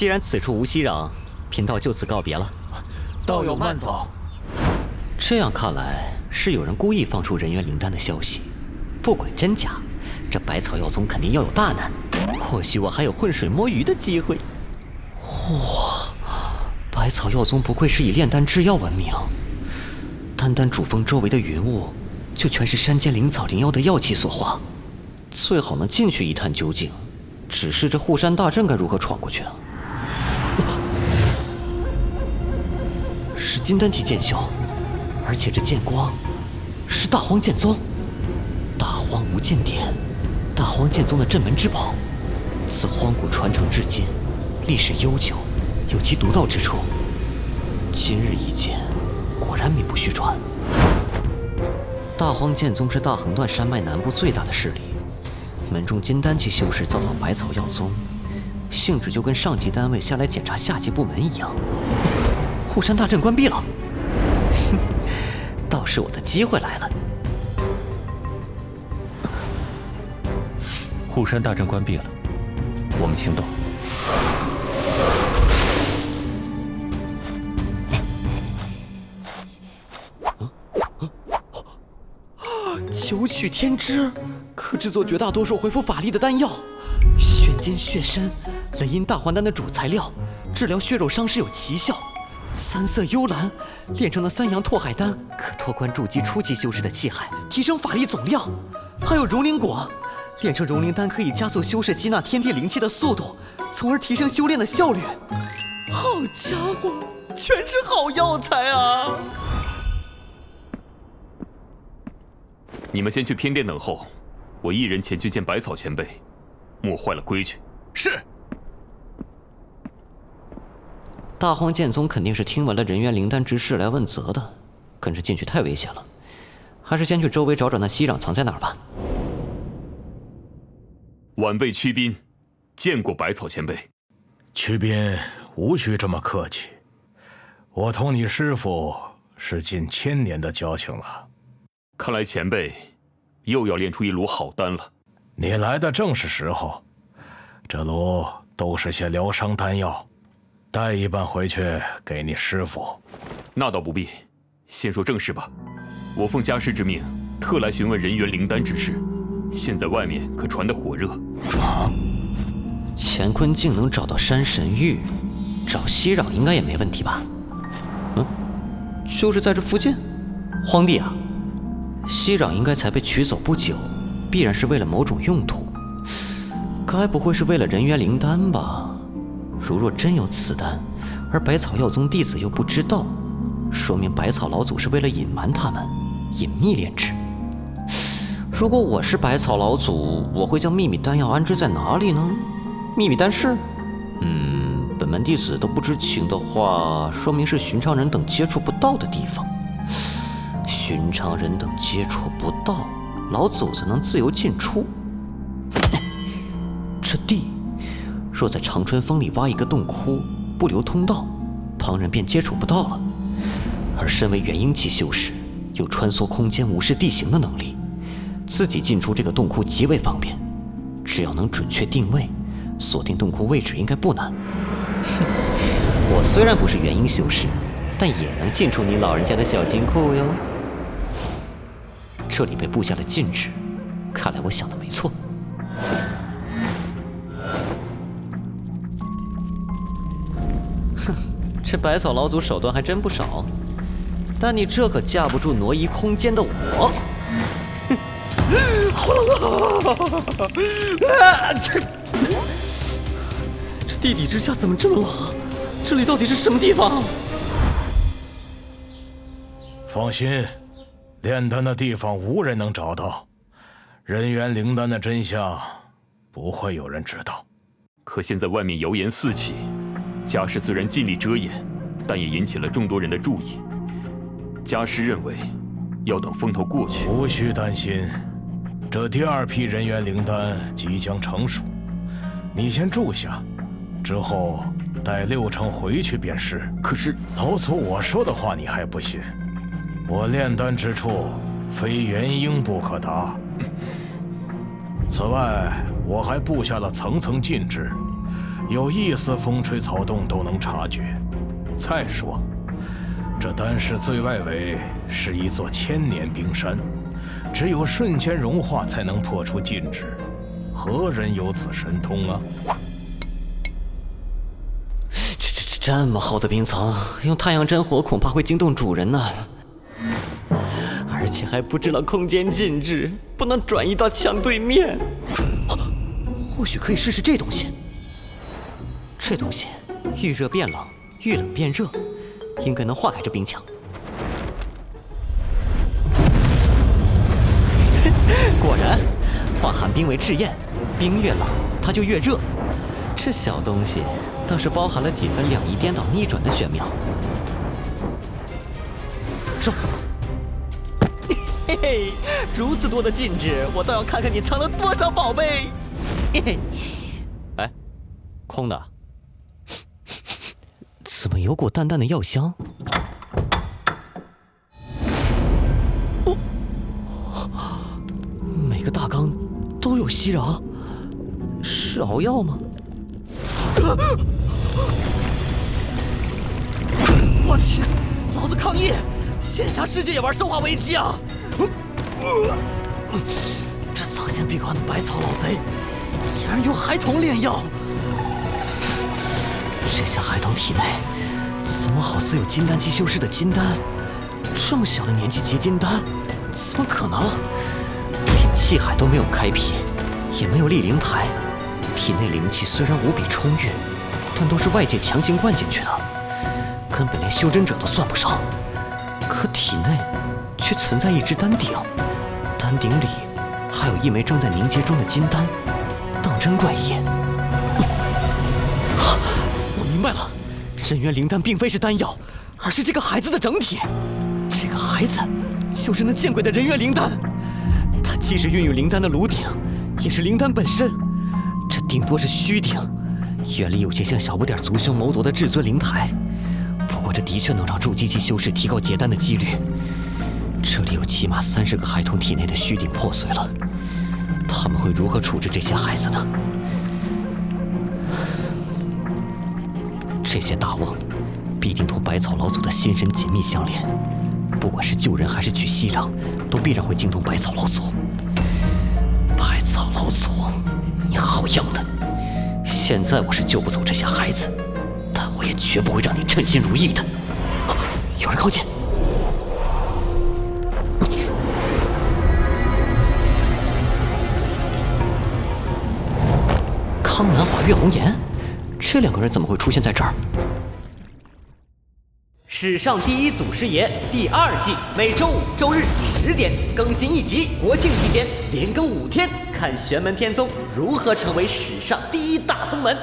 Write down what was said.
既然此处无熙壤，贫道就此告别了。道友慢走。这样看来，是有人故意放出人猿灵丹的消息。不管真假，这百草药宗肯定要有大难。或许我还有浑水摸鱼的机会。哇，百草药宗不愧是以炼丹制药闻名。单单主峰周围的云雾，就全是山间灵草灵药的药气所化。最好能进去一探究竟。只是这护山大阵该如何闯过去啊？是金丹级剑修，而且这剑光是大荒剑宗。大荒无间典，大荒剑宗的镇门之宝，自荒古传承至今，历史悠久，有其独到之处。今日一见，果然名不虚传。大荒剑宗是大横断山脉南部最大的势力。门中金丹级修士造访百草药宗，性质就跟上级单位下来检查下级部门一样。护山大阵关闭了，倒是我的机会来了。护山大阵关闭了，我们行动。九曲天枝可制作绝大多数恢复法力的丹药，玄间血参，雷音大还丹的主材料，治疗血肉伤势有奇效。三色幽兰炼成的三阳拓海丹，可拓宽筑基初级修士的气海，提升法力总量。还有溶灵果，炼成溶灵丹可以加速修士吸纳天地灵气的速度，从而提升修炼的效率。好家伙，全是好药材啊！你们先去偏殿等候，我一人前去见百草前辈，莫坏了规矩。是。大荒剑宗肯定是听闻了人猿灵丹之事来问责的，跟着进去太危险了，还是先去周围找找那熙壤藏在哪儿吧。晚辈屈斌，见过百草前辈。屈斌，无需这么客气，我同你师父是近1000年的交情了。看来前辈又要炼出一炉好丹了。你来的正是时候，这炉都是些疗伤丹药，带一半回去给你师父。那倒不必，先说正事吧。我奉家师之命，特来询问人猿灵丹之事。现在外面可传得火热。啊！乾坤竟能找到山神玉，找熙壤应该也没问题吧？就是在这附近。荒地啊！熙壤应该才被取走不久，必然是为了某种用途，该不会是为了人猿灵丹吧？如若真有此丹，而百草药宗弟子又不知道，说明百草老祖是为了隐瞒他们，隐秘炼制。如果我是百草老祖，我会将秘密丹药安置在哪里呢？秘密丹室？本门弟子都不知情的话，说明是寻常人等接触不到的地方。寻常人等接触不到，老祖子能自由进出。这地若在长春峰里挖一个洞窟，不留通道，旁人便接触不到了。而身为元婴期修士，有穿梭空间、无视地形的能力，自己进出这个洞窟极为方便。只要能准确定位，锁定洞窟位置应该不难。我虽然不是元婴修士，但也能进出你老人家的小金库哟。这里被布下了禁制，看来我想的没错。哼，这百草老祖手段还真不少，但你这可架不住挪移空间的我。好冷啊！这地底之下怎么这么冷？这里到底是什么地方？放心，炼丹的地方无人能找到，人猿灵丹的真相不会有人知道。可现在外面谣言四起，家师虽然尽力遮掩，但也引起了众多人的注意。家师认为，要等风头过去。无需担心，这第2批人猿灵丹即将成熟，你先住下，之后带6成回去便是。可是老祖我说的话你还不信？我炼丹之处，非元婴不可达。此外，我还布下了层层禁制，有一丝风吹草动都能察觉。再说，这丹室最外围是一座千年冰山，只有瞬间融化才能破除禁制。何人有此神通啊？这么厚的冰层，用太阳真火恐怕会惊动主人呢。而且还不知道空间禁制，不能转移到墙对面。或许可以试试这东西。这东西遇热变冷，遇冷变热，应该能化开这冰墙。果然，化寒冰为赤焰，冰越冷它就越热。这小东西倒是包含了几分两仪颠倒逆转的玄妙。收。嘿嘿，如此多的禁制，我倒要看看你藏了多少宝贝。嘿嘿，哎，空的。怎么有股淡淡的药香？哦，每个大缸都有息壤，是熬药吗？我去，老子抗议！仙侠世界也玩生化危机啊！这丧心病狂的百草老贼，竟然用孩童炼药！这些孩童体内怎么好似有金丹期修士的金丹？这么小的年纪结金丹，怎么可能？连气海都没有开辟，也没有立灵台，体内灵气虽然无比充裕，但都是外界强行灌进去的，根本连修真者都算不上。可体内却存在一只丹鼎，丹鼎里还有一枚正在凝结中的金丹，当真怪异。我明白了，人元灵丹并非是丹药，而是这个孩子的整体。这个孩子就是那见鬼的人元灵丹，它既是孕育灵丹的炉鼎，也是灵丹本身。这顶多是虚鼎，原理有些像小不点族兄谋夺的至尊灵台。不过这的确能让筑基期修士提高结丹的几率。这里有起码30个孩童体内的虚鼎破碎了，他们会如何处置这些孩子呢？这些大瓮必定同百草老祖的心神紧密相连，不管是救人还是取息壤，都必然会惊动百草老祖。百草老祖，你好样的！现在我是救不走这些孩子，但我也绝不会让你称心如意的。有人靠近！康南华、岳红颜，这两个人怎么会出现在这儿？史上第一祖师爷第2季，每周5、周日10点更新一集。国庆期间连更5天，看玄门天宗如何成为史上第一大宗门。